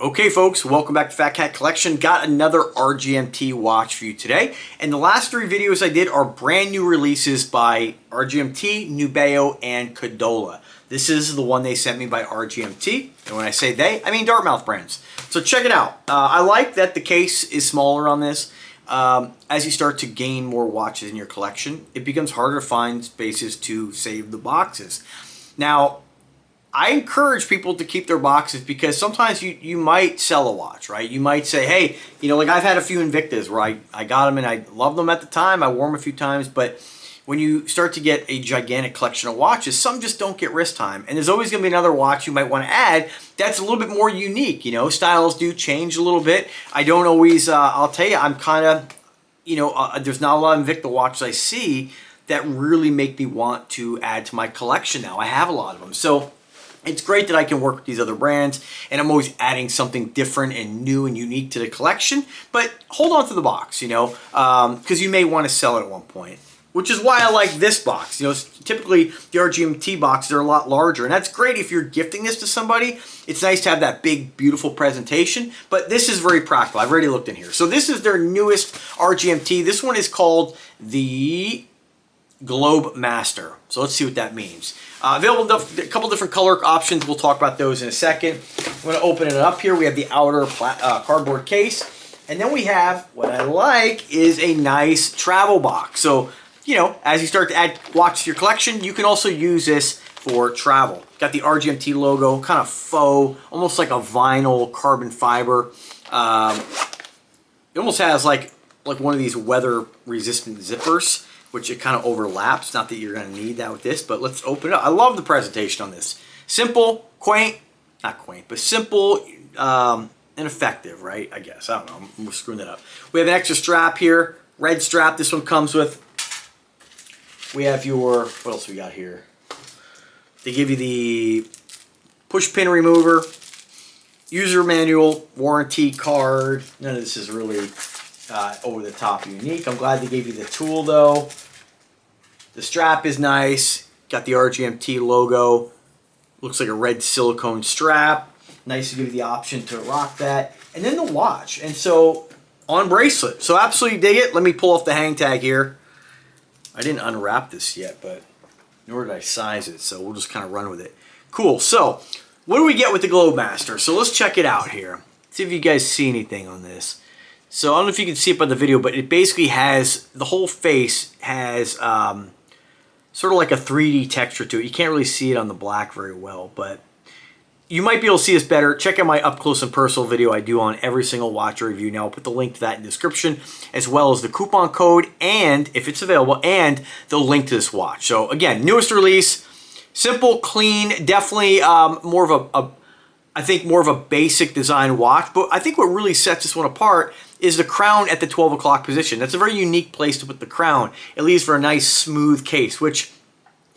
Okay folks, welcome back to Phatkat Collection. Got another RGMT watch for you today. And the last three videos I did are brand new releases by RGMT, Nubeo, and Cadola. This is the one they sent me by RGMT. And when I say they, I mean Dartmouth brands. So check it out. I like that the case is smaller on this. As you start to gain more watches in your collection, it becomes harder to find spaces to save the boxes. Now, I encourage people to keep their boxes because sometimes you might sell a watch, right? You might say, hey, like I've had a few Invictas where I got them and I loved them at the time. I wore them a few times, but when you start to get a gigantic collection of watches, some just don't get wrist time. And there's always going to be another watch you might want to add that's a little bit more unique. Styles do change a little bit. I don't always, I'll tell you, I'm kind of, there's not a lot of Invicta watches I see that really make me want to add to my collection now. I have a lot of them. So it's great that I can work with these other brands, and I'm always adding something different and new and unique to the collection. But hold on to the box, because you may want to sell it at one point. Which is why I like this box. Typically the RGMT boxes are a lot larger, and that's great if you're gifting this to somebody. It's nice to have that big, beautiful presentation, but this is very practical. I've already looked in here. So this is their newest RGMT. This one is called the Globemaster. So let's see what that means. Available a couple different color options. We'll talk about those in a second. I'm going to open it up here. We have the outer cardboard case. And then we have, what I like, is a nice travel box. So, as you start to add watches to your collection, you can also use this for travel. Got the RGMT logo, kind of faux, almost like a vinyl carbon fiber. It almost has like one of these weather-resistant zippers, which it kind of overlaps. Not that you're going to need that with this, but let's open it up. I love the presentation on this. Simple, quaint, not quaint, but simple and effective, right? I guess. I don't know. I'm screwing that up. We have an extra strap here. Red strap this one comes with. We have your, what else we got here? They give you the push pin remover, user manual, warranty card. None of this is really over the top unique. I'm glad they gave you the tool though. The strap is nice. Got the RGMT logo. Looks like a red silicone strap. Nice to give you the option to rock that. And then the watch. And so on bracelet. So absolutely dig it. Let me pull off the hang tag here. I didn't unwrap this yet, but nor did I size it. So we'll just kind of run with it. Cool. So what do we get with the Globemaster? So let's check it out here. See if you guys see anything on this. So I don't know if you can see it by the video, but it basically has, the whole face has sort of like a 3D texture to it. You can't really see it on the black very well, but you might be able to see this better. Check out my up close and personal video I do on every single watch review. Now I'll put the link to that in the description, as well as the coupon code, and if it's available, and the link to this watch. So again, newest release, simple, clean, definitely more of I think more of a basic design watch, but I think what really sets this one apart is the crown at the 12 o'clock position. That's a very unique place to put the crown. It leaves for a nice smooth case, which,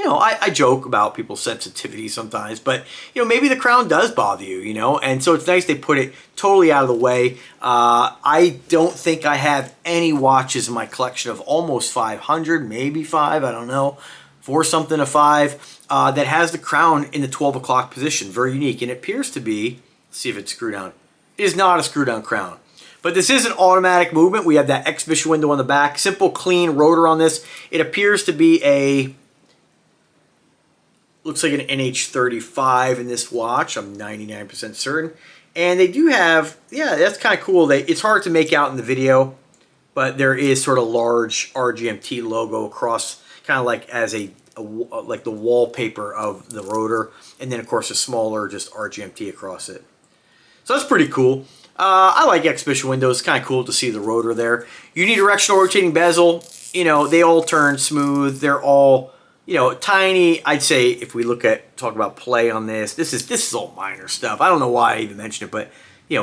I joke about people's sensitivity sometimes, but, maybe the crown does bother you, and so it's nice they put it totally out of the way. I don't think I have any watches in my collection of almost 500, maybe 5, I don't know, 4 something to 5, that has the crown in the 12 o'clock position. Very unique, and it appears to be, let's see if it's screwed down. It is not a screw down crown. But this is an automatic movement. We have that exhibition window on the back. Simple, clean rotor on this. It appears to be a, looks like an NH35 in this watch. I'm 99% certain. And they do have, yeah, that's kind of cool. It's hard to make out in the video, but there is sort of large RGMT logo across, kind of like as like the wallpaper of the rotor. And then, of course, a smaller just RGMT across it. So that's pretty cool. I like exhibition windows. It's kind of cool to see the rotor there. Unidirectional rotating bezel. They all turn smooth. They're all, tiny. I'd say if we talk about play on this, this is all minor stuff. I don't know why I even mentioned it, but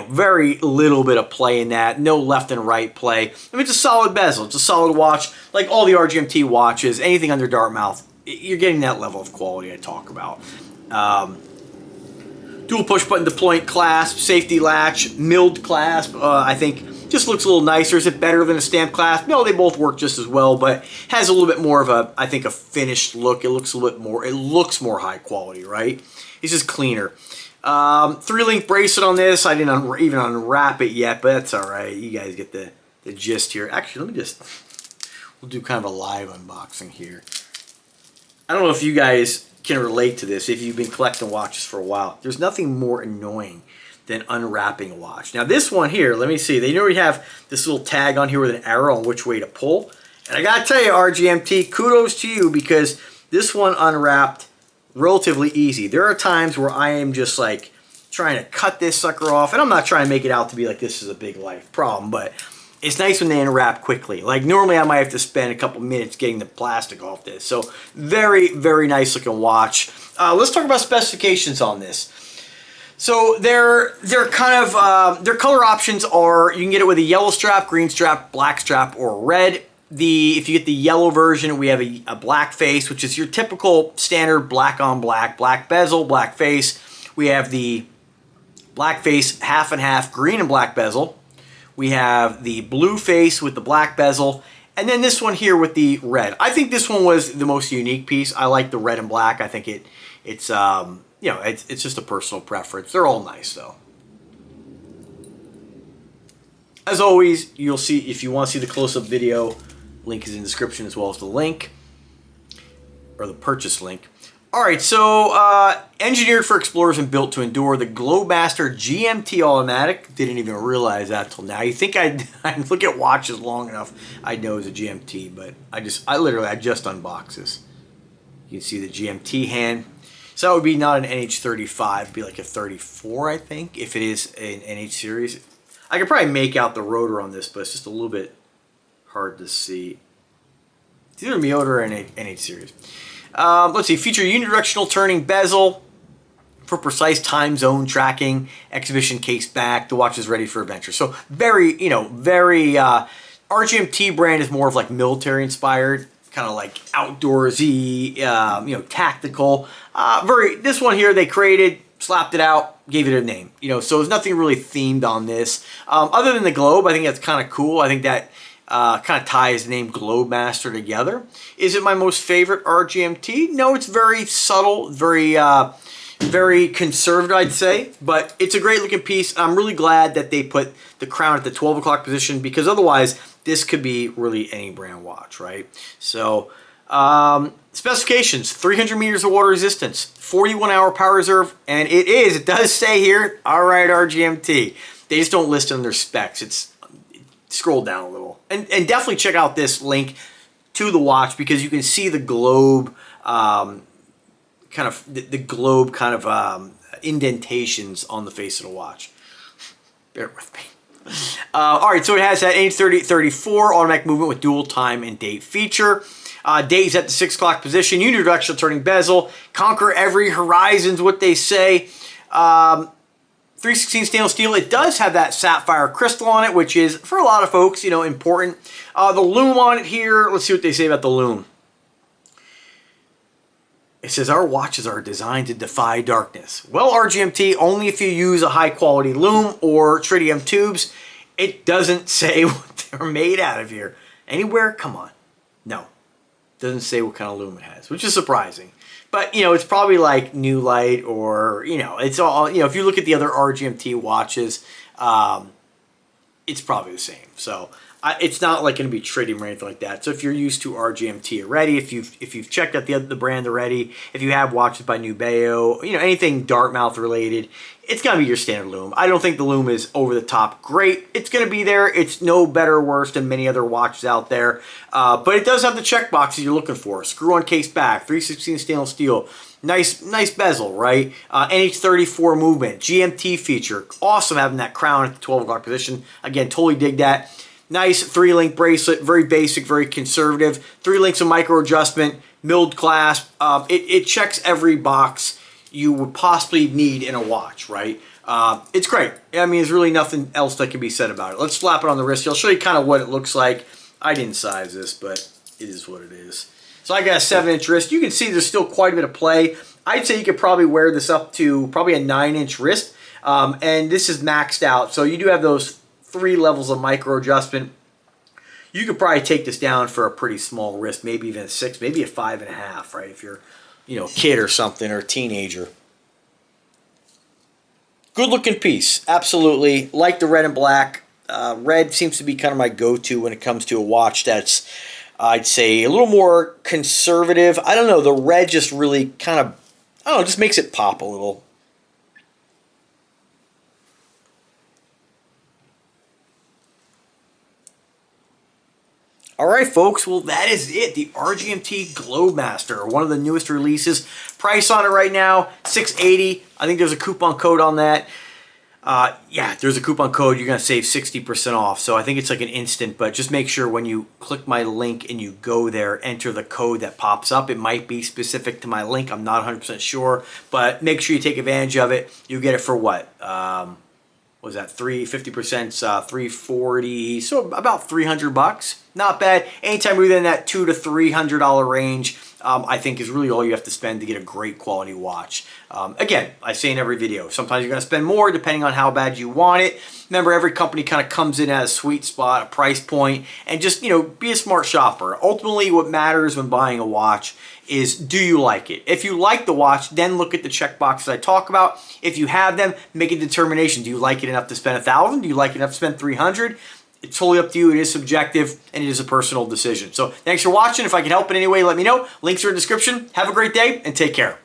very little bit of play in that. No left and right play. I mean, it's a solid bezel. It's a solid watch. Like all the RGMT watches, anything under Dartmouth, you're getting that level of quality I talk about. Dual push button deployment clasp, safety latch, milled clasp. I think just looks a little nicer. Is it better than a stamped clasp? No, they both work just as well, but has a little bit more of a, I think, a finished look. It looks a little bit more, it looks more high quality, right? It's just cleaner. 3-link bracelet on this. I didn't even unwrap it yet, but that's all right. You guys get the gist here. Actually, let me just, we'll do kind of a live unboxing here. I don't know if you guys can relate to this if you've been collecting watches for a while. There's nothing more annoying than unwrapping a watch. Now this one here, let me see. They already have this little tag on here with an arrow on which way to pull. And I gotta tell you, RGMT, kudos to you, because this one unwrapped relatively easy. There are times where I am just like trying to cut this sucker off, and I'm not trying to make it out to be like this is a big life problem, but it's nice when they unwrap quickly. Like normally I might have to spend a couple minutes getting the plastic off this. So very, very nice looking watch. Let's talk about specifications on this. So their kind of their color options are, you can get it with a yellow strap, green strap, black strap, or red. If you get the yellow version, we have a black face, which is your typical standard black on black, black bezel, black face. We have the black face half and half, green and black bezel. We have the blue face with the black bezel, and then this one here with the red. I think this one was the most unique piece. I like the red and black. I think it's you know, it's just a personal preference. They're all nice though. As always, you'll see, if you want to see the close-up video, link is in the description as well as the link, or the purchase link. All right, so engineered for explorers and built to endure, the Globemaster GMT automatic. Didn't even realize that till now. You think I'd look at watches long enough, I'd know it's a GMT, but I just unboxed this. You can see the GMT hand. So that would be not an NH35, it'd be like a 34, I think, if it is an NH series. I could probably make out the rotor on this, but it's just a little bit hard to see. It's either Miota or an NH series. Let's see, feature unidirectional turning bezel for precise time zone tracking, exhibition case back. The watch is ready for adventure. So very, you know, very, RGMT brand is more of like military inspired, kind of like outdoorsy, you know, tactical. This one here they created, slapped it out, gave it a name. You know, so there's nothing really themed on this. Other than the globe, I think that's kind of cool. I think that kind of ties the name Globemaster together. Is it my most favorite RGMT? No, it's very subtle, very conservative, I'd say, but it's a great looking piece. I'm really glad that they put the crown at the 12 o'clock position, because otherwise this could be really any brand watch, right? So specifications: 300 meters of water resistance, 41-hour power reserve, and it does say here, all right, RGMT. They just don't list it in their specs. Scroll down a little, and definitely check out this link to the watch, because you can see the globe the globe kind of indentations on the face of the watch. Bear with me. All right, so it has that NH30-34 automatic movement with dual time and date feature. Days at the 6 o'clock position, unidirectional turning bezel, conquer every horizon is what they say. 316 stainless steel. It does have that sapphire crystal on it, which is, for a lot of folks, you know, important. The lume on it here, let's see what they say about the lume. It says, our watches are designed to defy darkness. Well, RGMT, only if you use a high quality lume or tritium tubes. It doesn't say what they're made out of here. Anywhere? Come on. No. It doesn't say what kind of lume it has, which is surprising. But, you know, it's probably like New Light, or, you know, it's all, you know, if you look at the other RGMT watches, it's probably the same. So it's not like going to be tritium or anything like that. So if you're used to RGMT already, if you've checked out the brand already, if you have watches by Nubeo, you know, anything Dartmouth related, it's going to be your standard lume. I don't think the lume is over the top great. It's going to be there. It's no better or worse than many other watches out there. But it does have the check boxes you're looking for. Screw-on case back, 316 stainless steel, nice bezel, right? NH34 movement, GMT feature. Awesome having that crown at the 12 o'clock position. Again, totally dig that. Nice 3-link bracelet, very basic, very conservative. 3 links of micro adjustment, milled clasp. It checks every box you would possibly need in a watch, right? It's great. I mean, there's really nothing else that can be said about it. Let's slap it on the wrist. I'll show you kind of what it looks like. I didn't size this, but it is what it is. So I got a 7-inch wrist. You can see there's still quite a bit of play. I'd say you could probably wear this up to probably a 9-inch wrist. And this is maxed out. So you do have those 3 levels of micro adjustment. You could probably take this down for a pretty small wrist, maybe even a 6, maybe a 5.5, right? If you're, you know, a kid or something, or a teenager. Good looking piece, absolutely. Like the red and black. Red seems to be kind of my go-to when it comes to a watch that's, I'd say, a little more conservative. I don't know, the red just really kind of, I don't know, just makes it pop a little. All right, folks. Well, that is it. The RGMT Globemaster, one of the newest releases. Price on it right now, $680. I think there's a coupon code on that. Yeah, there's a coupon code. You're going to save 60% off. So I think it's like an instant, but just make sure when you click my link and you go there, enter the code that pops up. It might be specific to my link. I'm not 100% sure, but make sure you take advantage of it. You get it for what? Was that 50%, 340, so about 300 bucks. Not bad. Anytime within that $200 to $300 range, I think is really all you have to spend to get a great quality watch. Again, I say in every video, sometimes you're going to spend more depending on how bad you want it. Remember, every company kind of comes in at a sweet spot, a price point, and just, you know, be a smart shopper. Ultimately, what matters when buying a watch is, do you like it? If you like the watch, then look at the checkboxes I talk about. If you have them, make a determination. Do you like it enough to spend $1,000? Do you like it enough to spend $300? It's totally up to you. It is subjective, and it is a personal decision. So thanks for watching. If I can help in any way, let me know. Links are in the description. Have a great day, and take care.